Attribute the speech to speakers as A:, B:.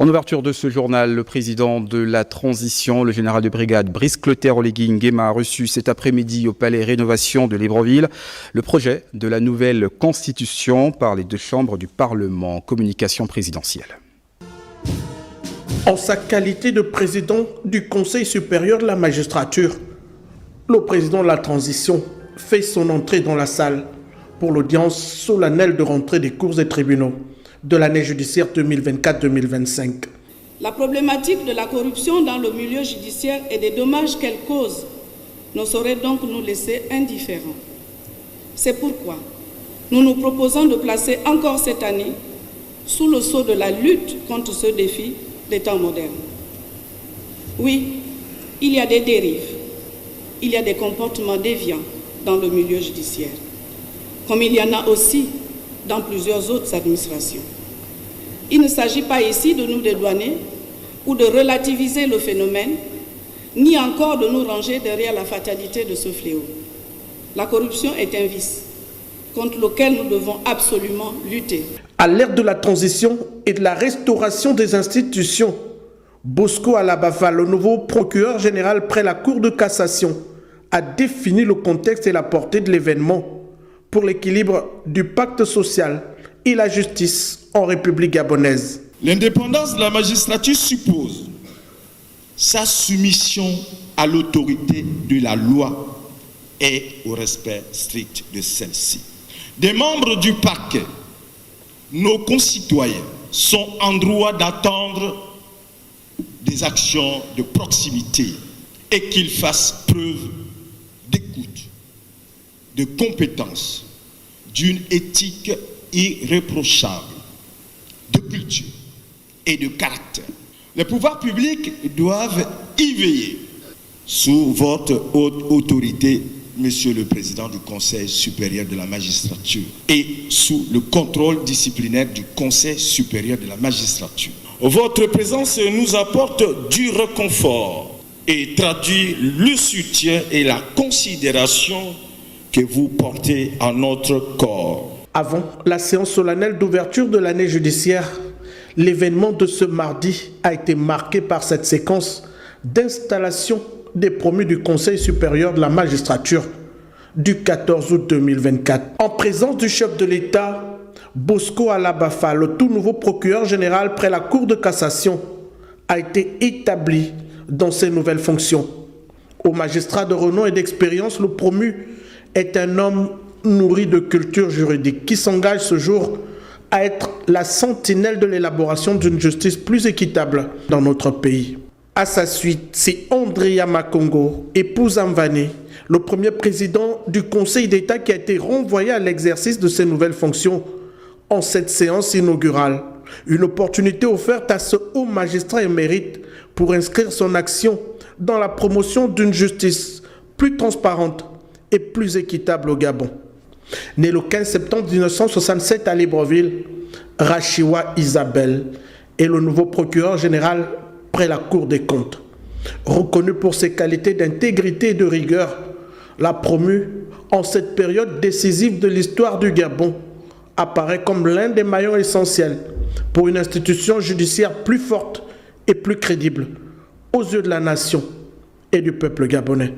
A: En ouverture de ce journal, le président de la transition, le général de brigade Brice Clotaire Oligui Nguema, a reçu cet après-midi au Palais Rénovation de Libreville le projet de la nouvelle constitution par les deux chambres du Parlement. Communication présidentielle.
B: En sa qualité de président du Conseil supérieur de la magistrature, le président de la transition fait son entrée dans la salle pour l'audience solennelle de rentrée des cours et tribunaux de l'année judiciaire 2024-2025.
C: La problématique de la corruption dans le milieu judiciaire et des dommages qu'elle cause ne saurait donc nous laisser indifférents. C'est pourquoi nous nous proposons de placer encore cette année sous le sceau de la lutte contre ce défi des temps modernes. Oui, il y a des dérives, il y a des comportements déviants dans le milieu judiciaire, comme il y en a aussi dans plusieurs autres administrations. Il ne s'agit pas ici de nous dédouaner ou de relativiser le phénomène, ni encore de nous ranger derrière la fatalité de ce fléau. La corruption est un vice contre lequel nous devons absolument lutter.
B: À l'ère de la transition et de la restauration des institutions, Bosco Alabafa, le nouveau procureur général près la Cour de cassation, a défini le contexte et la portée de l'événement pour l'équilibre du pacte social et la justice en République gabonaise.
D: L'indépendance de la magistrature suppose sa soumission à l'autorité de la loi et au respect strict de celle-ci. Des membres du parquet, nos concitoyens sont en droit d'attendre des actions de proximité et qu'ils fassent preuve d'écoute, de compétence, d'une éthique irréprochable, de culture et de caractère. Les pouvoirs publics doivent y veiller sous votre haute autorité, Monsieur le Président du Conseil supérieur de la magistrature, et sous le contrôle disciplinaire du Conseil supérieur de la magistrature. Votre présence nous apporte du réconfort et traduit le soutien et la considération que vous portez à notre corps.
B: Avant la séance solennelle d'ouverture de l'année judiciaire, l'événement de ce mardi a été marqué par cette séquence d'installation des promus du Conseil supérieur de la magistrature du 14 août 2024. En présence du chef de l'État, Bosco Alabafa, le tout nouveau procureur général près la Cour de cassation, a été établi dans ses nouvelles fonctions. Au magistrat de renom et d'expérience, le promu est un homme nourri de culture juridique qui s'engage ce jour à être la sentinelle de l'élaboration d'une justice plus équitable dans notre pays. À sa suite, c'est Andrea Makongo, épouse Amvane, le premier président du Conseil d'État qui a été renvoyé à l'exercice de ses nouvelles fonctions en cette séance inaugurale. Une opportunité offerte à ce haut magistrat émérite pour inscrire son action dans la promotion d'une justice plus transparente et plus équitable au Gabon. Né le 15 septembre 1967 à Libreville, Rachiwa Isabelle est le nouveau procureur général près la Cour des comptes. Reconnu pour ses qualités d'intégrité et de rigueur, la promue, en cette période décisive de l'histoire du Gabon, apparaît comme l'un des maillons essentiels pour une institution judiciaire plus forte et plus crédible aux yeux de la nation et du peuple gabonais.